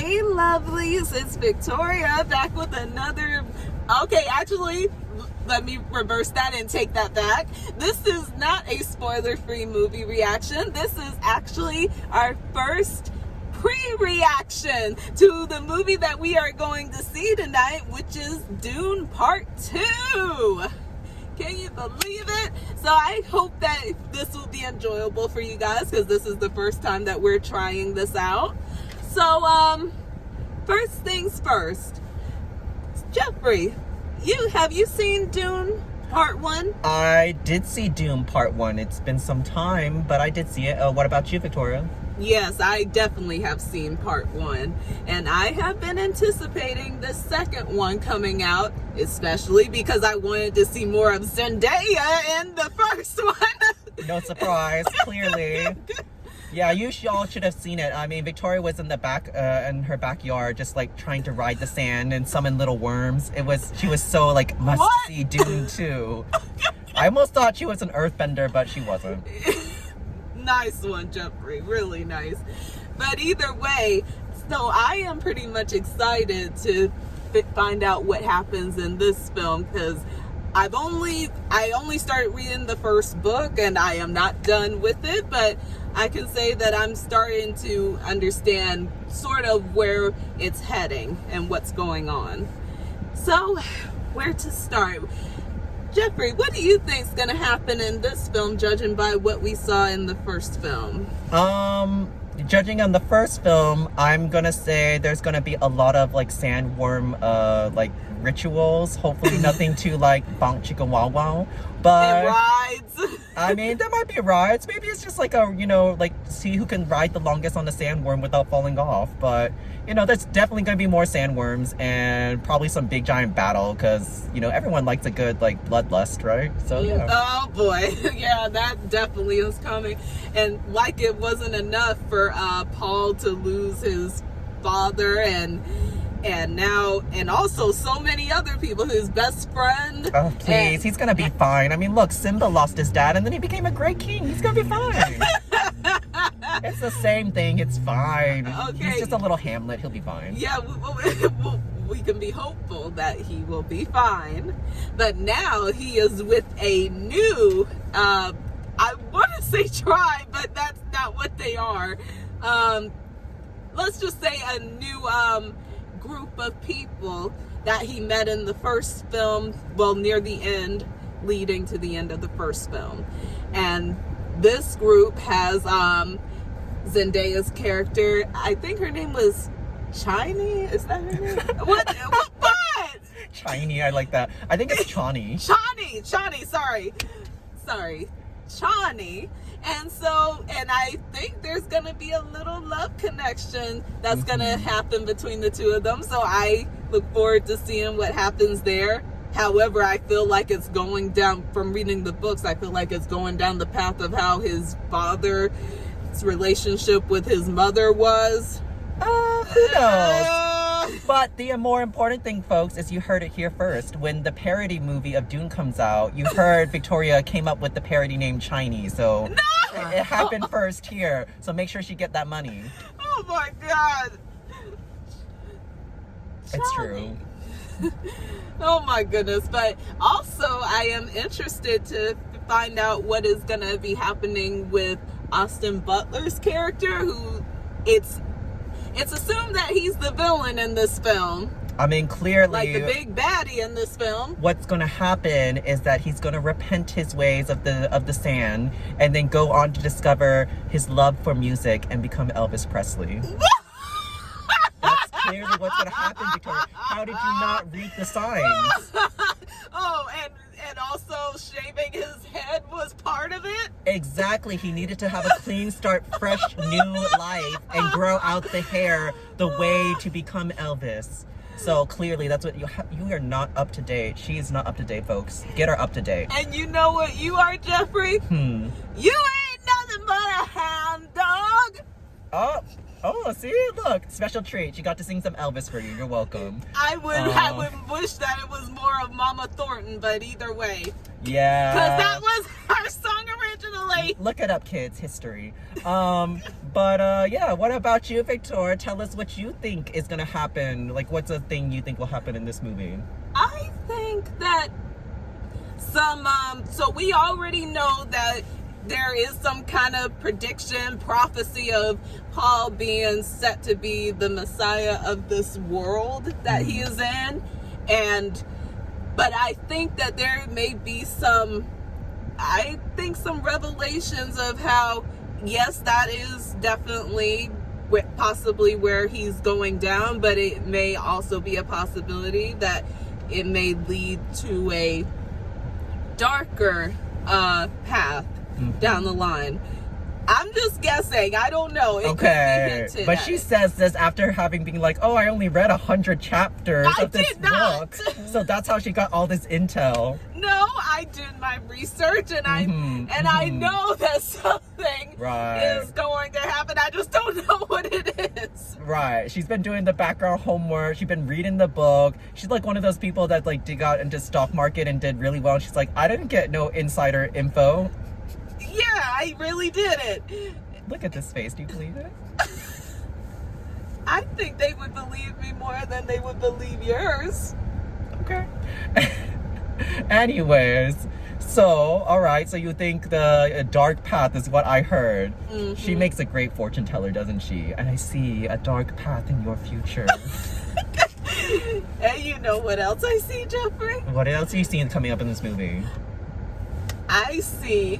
Hey lovelies, it's Victoria back with another, okay, actually, let me reverse that and take that back. This is not a spoiler-free movie reaction. This is actually our first pre-reaction to the movie that we are going to see tonight, which is Dune Part 2. Can you believe it? So I hope that this will be enjoyable for you guys because this is the first time that we're trying this out. So, first things first. Jeffrey, have you seen Dune Part 1? I did see Dune Part 1. It's been some time, but I did see it. What about you, Victoria? Yes, I definitely have seen Part 1. And I have been anticipating the second one coming out, especially because I wanted to see more of Zendaya in the first one. No surprise, clearly. Yeah, all should have seen it. I mean, Victoria was in the back, in her backyard, just like trying to ride the sand and summon little worms. She was so like, must see Dune 2. I almost thought she was an earthbender, but she wasn't. Nice one, Jeffrey. Really nice. But either way, so I am pretty much excited to find out what happens in this film because I only started reading the first book and I am not done with it, but I can say that I'm starting to understand sort of where it's heading and what's going on. So, where to start? Jeffrey, what do you think is going to happen in this film, judging by what we saw in the first film? Judging on the first film, I'm gonna say there's gonna be a lot of like sandworm like rituals. Hopefully nothing too like bonk chicka wow wow. But and rides. I mean, there might be rides. Maybe it's just like like see who can ride the longest on the sandworm without falling off. But there's definitely gonna be more sandworms and probably some big giant battle because everyone likes a good like bloodlust, right? So yeah. Oh boy, yeah, that definitely is coming. And like it wasn't enough for Paul to lose his father and also so many other people, his best friend. Oh please, he's gonna be fine. I mean, look, Simba lost his dad and then he became a great king. He's gonna be fine. It's the same thing. It's fine. Okay. He's just a little Hamlet. He'll be fine. Yeah, we can be hopeful that he will be fine. But now he is with a new, I want to say tribe, but that's not what they are. Let's just say a new group of people that he met in the first film, well, near the end, leading to the end of the first film. And this group has Zendaya's character, I think her name was Chani? Is that her name? What? Chani, I like that. I think it's Chani. Chani, sorry. Chani. And I think there's going to be a little love connection that's going to happen between the two of them. So I look forward to seeing what happens there. However, I feel like it's going down, from reading the books, I feel like it's going down the path of how his father's relationship with his mother was. Who knows? But the more important thing, folks, is you heard it here first. When the parody movie of Dune comes out, you heard Victoria came up with the parody name Chinese. So it happened first here. So make sure she get that money. Oh my God. It's true. Oh my goodness. But also I am interested to find out what is going to be happening with Austin Butler's character, who it's assumed that he's the villain in this film. I mean, clearly, like the big baddie in this film. What's going to happen is that he's going to repent his ways of the sand and then go on to discover his love for music and become Elvis Presley. That's clearly what's going to happen, Victoria. How did you not read the signs? Oh, and also shaving his head was part of it? Exactly. He needed to have a clean start, fresh new life, and grow out the hair the way to become Elvis. So clearly that's what you are not up to date. She's not up to date, folks. Get her up to date. And you know what you are, Jeffrey? You ain't nothing but a hound dog. Oh, see? Look, special treat. She got to sing some Elvis for you. You're welcome. I would wish that it was more of Mama Thornton, but either way. Yeah. Because that was our song original Actually, look it up, kids. History. Yeah. What about you, Victoria? Tell us what you think is gonna happen. Like, what's a thing you think will happen in this movie? I think that so we already know that there is some kind of prediction, prophecy of Paul being set to be the Messiah of this world that he is in. But I think that there may be some revelations of how, yes, that is definitely possibly where he's going down, but it may also be a possibility that it may lead to a darker path down the line. I'm just guessing. I don't know. It Okay, could be but she says this after having been like, "Oh, I only read 100 chapters of this book," so that's how she got all this intel. No, I did my research, and I know that something is going to happen. I just don't know what it is. Right. She's been doing the background homework. She's been reading the book. She's like one of those people that like got into stock market and did really well. She's like, I didn't get no insider info. Yeah, I really did it. Look at this face. Do you believe it? I think they would believe me more than they would believe yours. Okay. Anyways, so, alright, so you think the dark path is what I heard. She makes a great fortune teller, doesn't she? And I see a dark path in your future. And you know what else I see, Jeffrey? What else are you seeing coming up in this movie? I see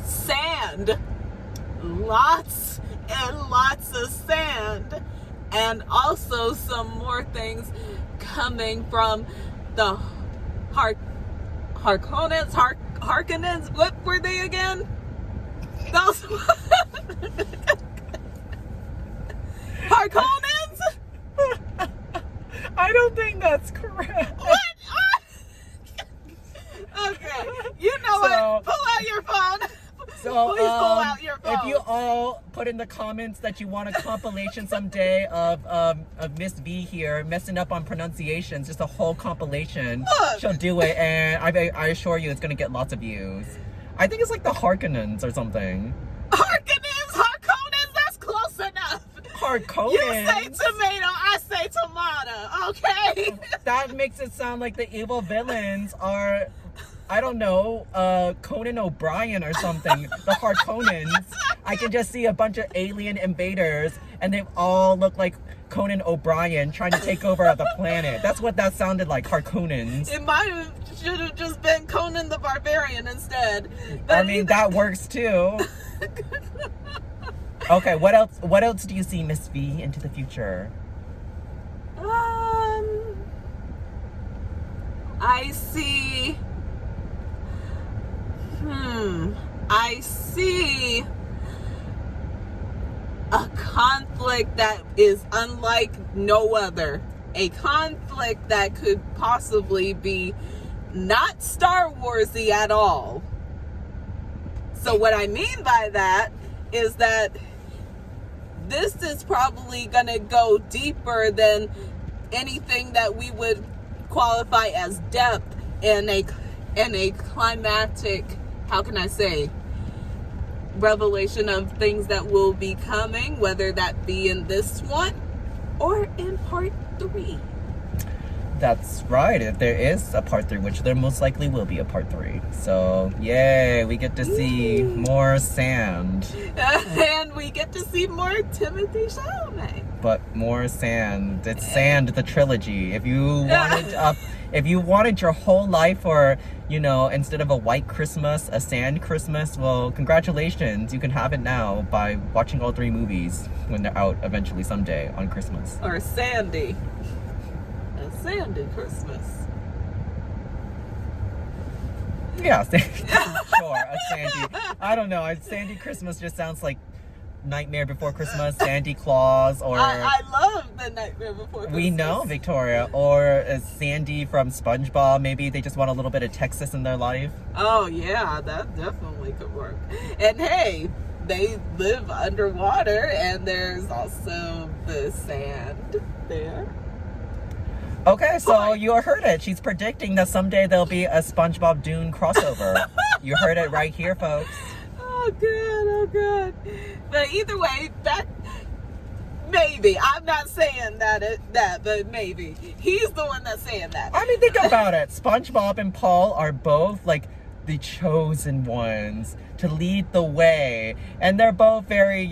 sand. Lots and lots of sand. And also some more things coming from the Harkonnens. What were they again? Those Harkonnens? I don't think that's correct. What? Okay, you know what? Pull out your phone. So, please pull out your phone. If you all put in the comments that you want a compilation someday of Miss V here messing up on pronunciations, just a whole compilation, she'll do it, and I assure you it's gonna get lots of views. I think it's like the Harkonnens or something. Harkonnens, that's close enough. Harkonnens? You say tomato, I say tomato, okay? That makes it sound like the evil villains are, I don't know, Conan O'Brien or something. The Harkonnens. I can just see a bunch of alien invaders, and they all look like Conan O'Brien trying to take over the planet. That's what that sounded like, Harkonnens. It should have just been Conan the Barbarian instead. But I mean, that works too. Okay, what else do you see, Miss V, into the future? I see a conflict that is unlike no other. A conflict that could possibly be not Star Warsy at all. So what I mean by that is that this is probably going to go deeper than anything that we would qualify as depth in a climatic, how can I say, revelation of things that will be coming, whether that be in this one or in part 3. That's right. If there is a part 3, which there most likely will be a part 3. So, yay, we get to see more sand. And we get to see more Timothy Chalamet. But more sand. It's Sand, the trilogy. If you wanted your whole life, or, you know, instead of a white Christmas, a sand Christmas, well, congratulations. You can have it now by watching all 3 movies when they're out eventually someday on Christmas. Or Sandy. Sandy Christmas. Yeah, sure, a Sandy. I don't know. Sandy Christmas just sounds like Nightmare Before Christmas, Sandy Claus, or I love the Nightmare Before Christmas. We know, Victoria, or Sandy from SpongeBob. Maybe they just want a little bit of Texas in their life. Oh yeah, that definitely could work. And hey, they live underwater, and there's also the sand there. Okay, so Point. you heard it. She's predicting that someday there'll be a SpongeBob Dune crossover. You heard it right here, folks. Oh god. But either way, that maybe. I'm not saying that, but maybe. He's the one that's saying that. I mean, think about it. SpongeBob and Paul are both like the chosen ones to lead the way. And they're both very,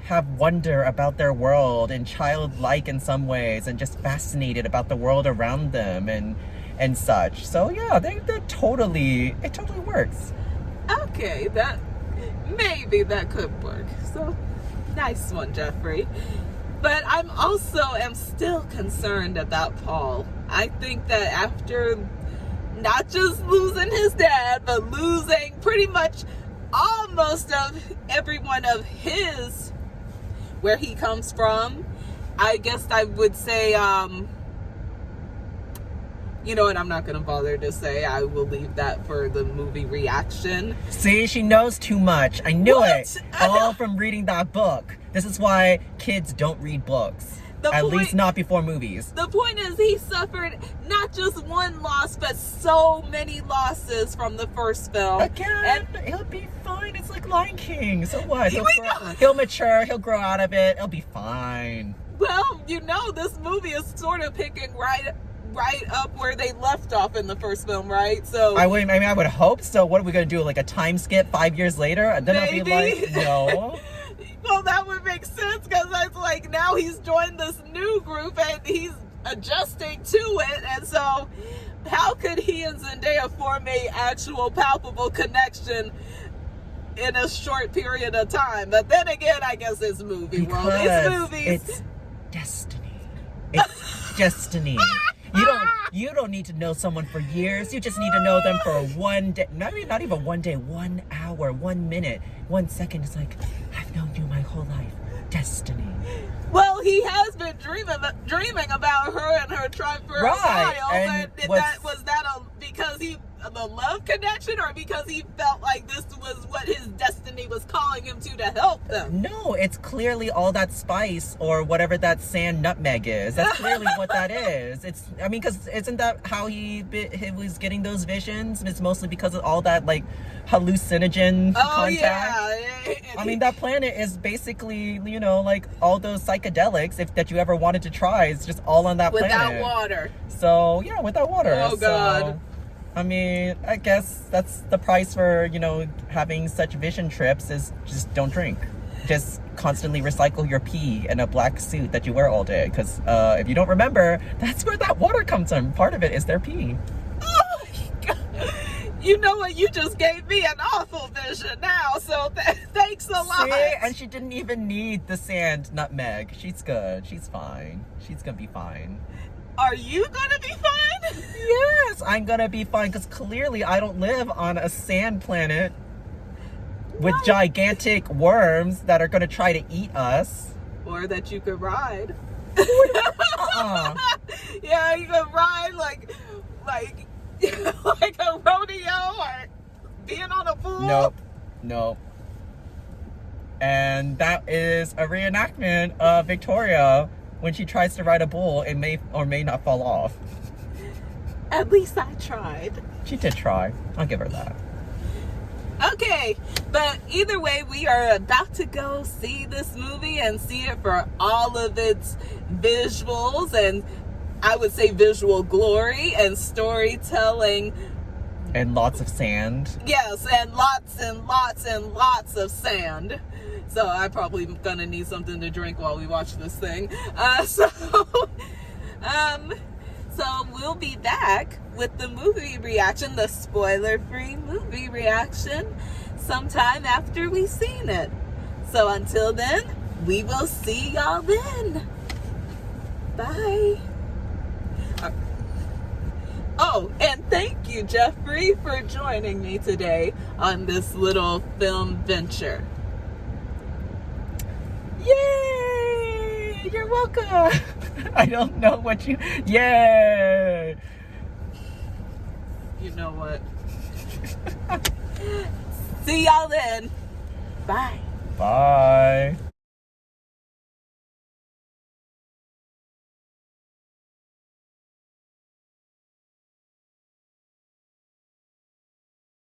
have wonder about their world and childlike in some ways and just fascinated about the world around them and such. So yeah, they're it totally works. Okay, maybe that could work. So nice one, Jeffrey. But I'm am still concerned about Paul. I think that after not just losing his dad, but losing pretty much almost of everyone of his, where he comes from, I guess I would say, you know what, I'm not going to bother to say. I will leave that for the movie reaction. See, she knows too much. I knew What? it. All from reading that book. This is why kids don't read books. At least not before movies. The point is, he suffered not just one loss, but so many losses from the first film. Again, he'll be fine. It's like Lion King. So what? He'll mature. He'll grow out of it. It'll be fine. Well, this movie is sort of picking right up where they left off in the first film, right? So I would hope so. What are we gonna do? Like a time skip 5 years later? And then maybe. I'll be like, no. Well, that would make sense because it's like now he's joined this new group and he's adjusting to it, and so how could he and Zendaya form a actual palpable connection in a short period of time? But then again, I guess it's movie world. It's movies. It's destiny. It's destiny. You don't need to know someone for years. You just need to know them for one day. Maybe not even 1 day, 1 hour, 1 minute, 1 second. It's like, I've known you my whole life. Destiny. Well, he has been dreaming about her and her tribe for a while. And was that because the love connection, or because he felt like this was what his destiny was calling him to help them? No, it's clearly all that spice or whatever that sand nutmeg is. That's clearly what that is. Because isn't that how he was getting those visions? It's mostly because of all that like hallucinogen contact. Yeah. That planet is basically, like all those psychedelics that you ever wanted to try. It's just all on that planet. Without water. So, yeah, without water. Oh, God. So, I guess that's the price for, having such vision trips is just don't drink. Just constantly recycle your pee in a black suit that you wear all day. Because if you don't remember, that's where that water comes from. Part of it is their pee. Oh, my God. You know what? You just gave me an awful vision now. So thanks a lot. See? And she didn't even need the sand nutmeg. She's good. She's fine. She's going to be fine. Are you gonna be fine? Yes, I'm gonna be fine because clearly I don't live on a sand planet with gigantic worms that are gonna try to eat us. Or that you could ride. Yeah, you could ride like a rodeo or being on a pool. Nope. And that is a reenactment of Victoria. When she tries to ride a bull, it may or may not fall off. At least I tried. She did try. I'll give her that. Okay, but either way, we are about to go see this movie and see it for all of its visuals and I would say visual glory and storytelling. And lots of sand. Yes, and lots and lots and lots of sand. So I'm probably gonna need something to drink while we watch this thing. So we'll be back with the movie reaction, the spoiler-free movie reaction, sometime after we've seen it. So until then, we will see y'all then. Bye. Oh, and thank you, Jeffrey, for joining me today on this little film venture. Yay! You're welcome. I don't know what you... Yay! You know what? See y'all then. Bye. Bye.